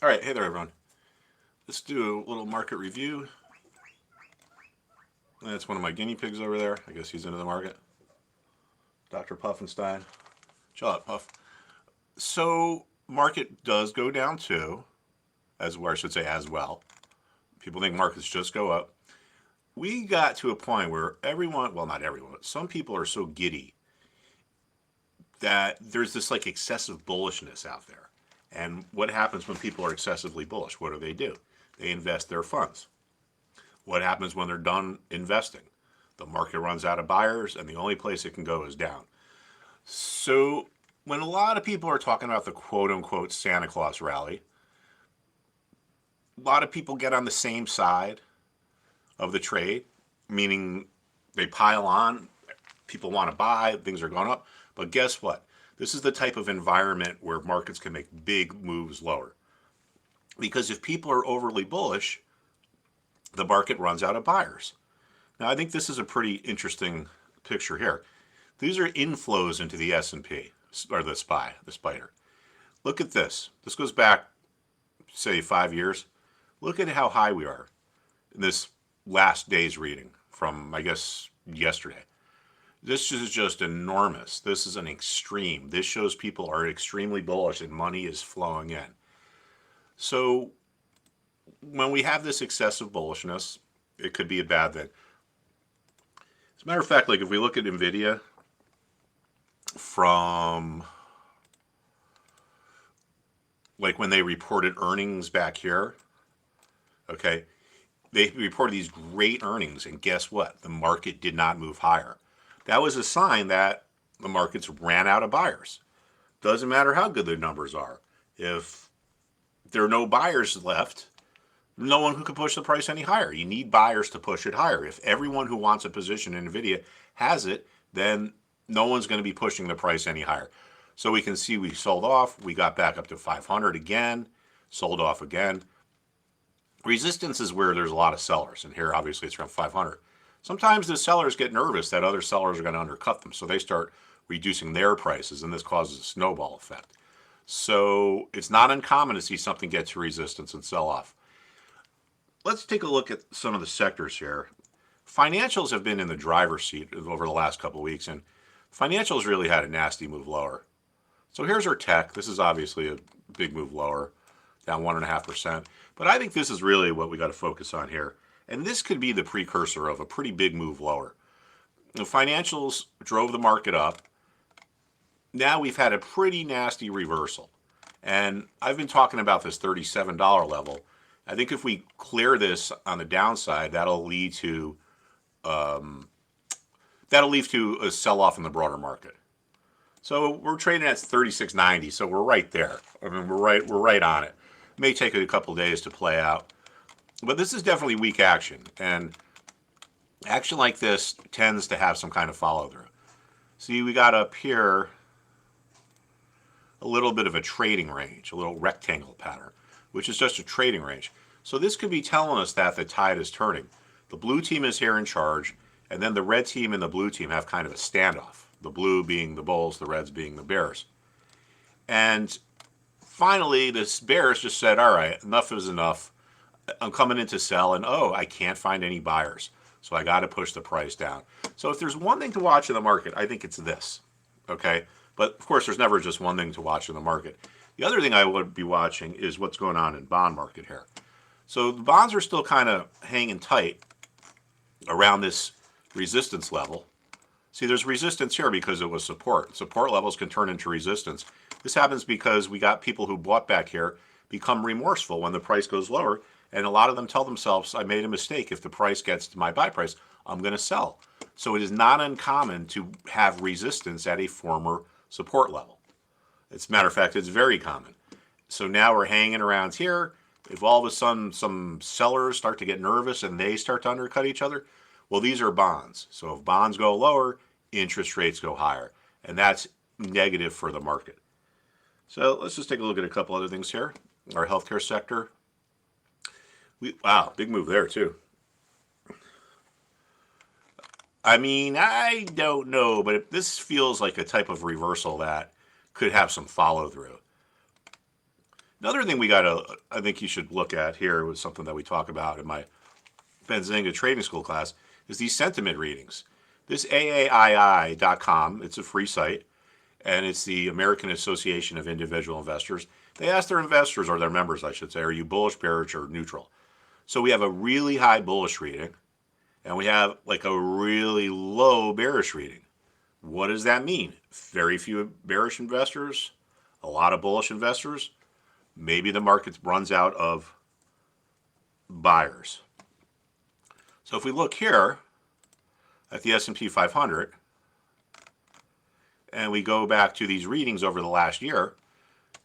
All right, hey there, everyone. Let's do a little market review. That's one of my guinea pigs over there. I guess he's into the market. Dr. Puffenstein. Chill out, Puff. So, market does go down too, as well, I should say, as well. People think markets just go up. We got to a point where everyone, well, not everyone, but some people are so giddy that there's this like excessive bullishness out there. And what happens when people are excessively bullish? What do? They invest their funds. What happens when they're done investing? The market runs out of buyers, and the only place it can go is down. So, when a lot of people are talking about the quote unquote Santa Claus rally, a lot of people get on the same side of the trade, meaning they pile on, people want to buy, things are going up. But guess what? This is the type of environment where markets can make big moves lower. Because if people are overly bullish, the market runs out of buyers. Now, I think this is a pretty interesting picture here. These are inflows into the S&P, or the SPY, the spider. Look at this. This goes back, say, 5 years. Look at how high we are in this last day's reading from, I guess, yesterday. This is just enormous. This is an extreme. This shows people are extremely bullish and money is flowing in. So when we have this excessive bullishness, it could be a bad thing. As a matter of fact, like if we look at Nvidia from like when they reported earnings back here, okay, they reported these great earnings, and guess what? The market did not move higher. That was a sign that the markets ran out of buyers. Doesn't matter how good the numbers are. If there are no buyers left, no one who can push the price any higher. You need buyers to push it higher. If everyone who wants a position in Nvidia has it, then no one's going to be pushing the price any higher. So we can see we sold off. We got back up to 500 again, sold off again. Resistance is where there's a lot of sellers, and here obviously it's around 500. Sometimes the sellers get nervous that other sellers are going to undercut them, so they start reducing their prices, and this causes a snowball effect. So it's not uncommon to see something get to resistance and sell off. Let's take a look at some of the sectors here. Financials have been in the driver's seat over the last couple of weeks, and financials really had a nasty move lower. So here's our tech. This is obviously a big move lower, down 1.5%. But I think this is really what we got to focus on here. And this could be the precursor of a pretty big move lower. The financials drove the market up. Now we've had a pretty nasty reversal. And I've been talking about this $37 level. I think if we clear this on the downside, that'll lead to a sell-off in the broader market. So we're trading at 36.90, so we're right there. I mean, we're right on it. It may take a couple days to play out, but this is definitely weak action, and action like this tends to have some kind of follow-through. See, we got up here a little bit of a trading range, a little rectangle pattern, which is just a trading range. So this could be telling us that the tide is turning. The blue team is here in charge, and then the red team and the blue team have kind of a standoff. The blue being the bulls, the reds being the bears. And finally, the bears just said, all right, enough is enough. I'm coming in to sell, and oh, I can't find any buyers. So I got to push the price down. So if there's one thing to watch in the market, I think it's this. Okay? But of course, there's never just one thing to watch in the market. The other thing I would be watching is what's going on in bond market here. So the bonds are still kind of hanging tight around this resistance level. See, there's resistance here because it was support. Support levels can turn into resistance. This happens because we got people who bought back here become remorseful when the price goes lower, and a lot of them tell themselves, I made a mistake. If the price gets to my buy price, I'm going to sell. So it is not uncommon to have resistance at a former support level. As a matter of fact, it's very common. So now we're hanging around here. If all of a sudden some sellers start to get nervous and they start to undercut each other, well, these are bonds. So if bonds go lower, interest rates go higher. And that's negative for the market. So let's just take a look at a couple other things here. Our healthcare sector. Wow, big move there too. I mean, I don't know, but this feels like a type of reversal that could have some follow through. Another thing I think you should look at here was something that we talk about in my Benzinga Trading School class is these sentiment readings. This AAII.com, it's a free site, and it's the American Association of Individual Investors. They ask their investors, or their members, I should say, are you bullish, bearish, or neutral? So we have a really high bullish reading, and we have like a really low bearish reading. What does that mean? Very few bearish investors, a lot of bullish investors. Maybe the market runs out of buyers. So if we look here at the S&P 500 and we go back to these readings over the last year,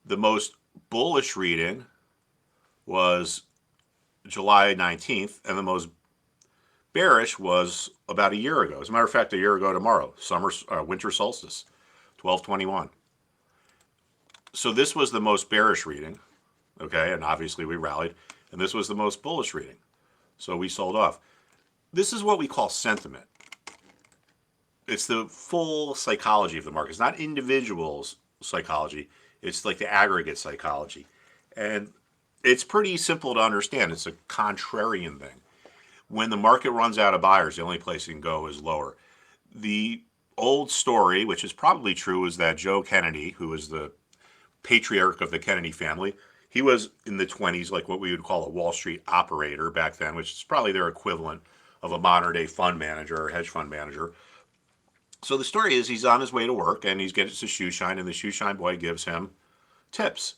the most bullish reading was July 19th, and the most bearish was about a year ago. As a matter of fact, a year ago tomorrow, winter solstice, 12/21. So this was the most bearish reading, okay, and obviously we rallied, and this was the most bullish reading. So we sold off. This is what we call sentiment. It's the full psychology of the market. It's not individuals' psychology. It's like the aggregate psychology. And it's pretty simple to understand. It's a contrarian thing. When the market runs out of buyers, the only place you can go is lower. The old story, which is probably true, is that Joe Kennedy, who was the patriarch of the Kennedy family, he was in the 20s, like what we would call a Wall Street operator back then, which is probably their equivalent of a modern day fund manager or hedge fund manager. So the story is he's on his way to work and he's getting to shoe shine, and the shoe shine boy gives him tips.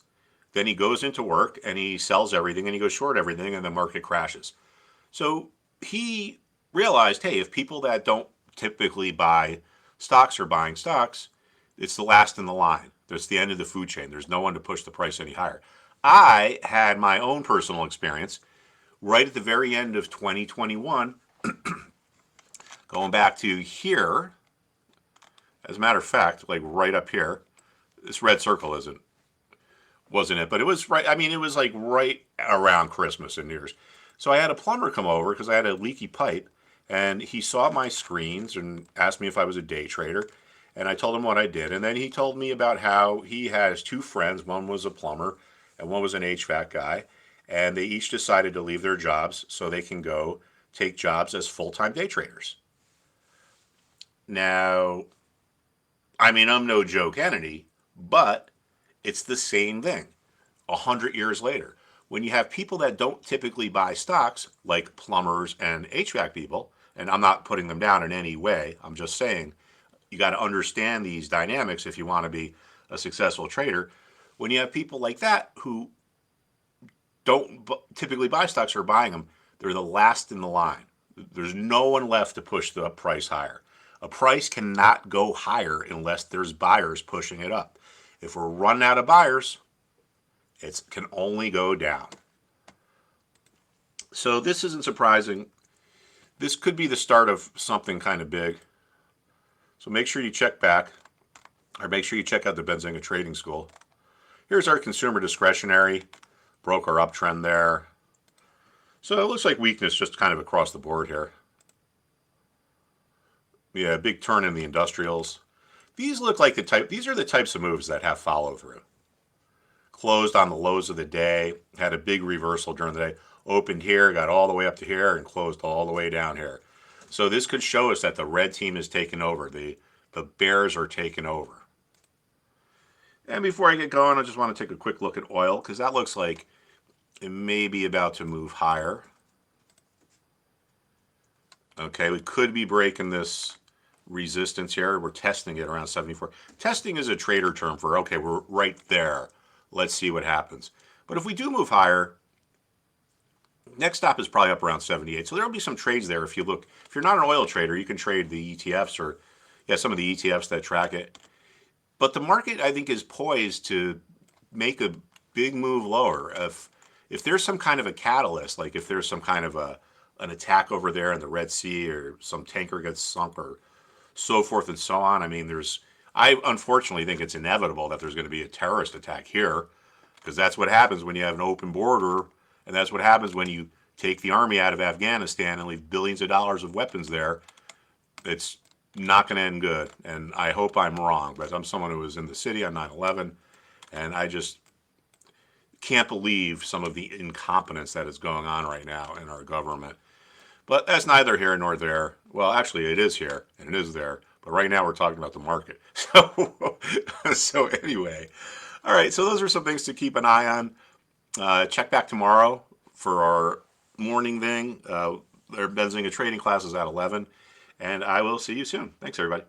Then he goes into work and he sells everything and he goes short everything, and the market crashes. So he realized, hey, if people that don't typically buy stocks are buying stocks, it's the last in the line. It's the end of the food chain. There's no one to push the price any higher. I had my own personal experience right at the very end of 2021, going back to here. As a matter of fact, like right up here, this red circle wasn't it, but it was right. I mean, it was like right around Christmas and New Year's. So I had a plumber come over because I had a leaky pipe, and he saw my screens and asked me if I was a day trader, and I told him what I did, and then he told me about how he has two friends. One was a plumber, and one was an HVAC guy, and they each decided to leave their jobs so they can go take jobs as full-time day traders. Now, I mean, I'm no Joe Kennedy, but it's the same thing 100 years later. When you have people that don't typically buy stocks, like plumbers and HVAC people, and I'm not putting them down in any way, I'm just saying you got to understand these dynamics if you want to be a successful trader. When you have people like that who don't typically buy stocks or buying them, they're the last in the line. There's no one left to push the price higher. A price cannot go higher unless there's buyers pushing it up. If we're running out of buyers, it can only go down. So this isn't surprising. This could be the start of something kind of big. So make sure you check back, or make sure you check out the Benzinga Trading School. Here's our consumer discretionary, broke our uptrend there. So it looks like weakness just kind of across the board here. Yeah, big turn in the industrials. These look like these are the types of moves that have follow through. Closed on the lows of the day, had a big reversal during the day, opened here, got all the way up to here, and closed all the way down here. So this could show us that the red team is taking over. The bears are taking over. And before I get going, I just want to take a quick look at oil, because that looks like it may be about to move higher. Okay, we could be breaking this resistance here. We're testing it around 74. Testing is a trader term for, okay, we're right there. Let's see what happens. But if we do move higher, next stop is probably up around 78. So there'll be some trades there. If you look, if you're not an oil trader, you can trade the ETFs or some of the ETFs that track it. But the market, I think, is poised to make a big move lower. If there's some kind of a catalyst, like if there's some kind of an attack over there in the Red Sea, or some tanker gets sunk, or so forth and so on. I mean, I unfortunately think it's inevitable that there's going to be a terrorist attack here, because that's what happens when you have an open border, and that's what happens when you take the army out of Afghanistan and leave billions of dollars of weapons there. It's not going to end good, and I hope I'm wrong, but I'm someone who was in the city on 9/11, and can't believe some of the incompetence that is going on right now in our government. But that's neither here nor there. Well, actually, it is here and it is there. But right now, we're talking about the market. So anyway, all right. So those are some things to keep an eye on. Check back tomorrow for our morning thing. Their Benzinga trading class is at 11, and I will see you soon. Thanks, everybody.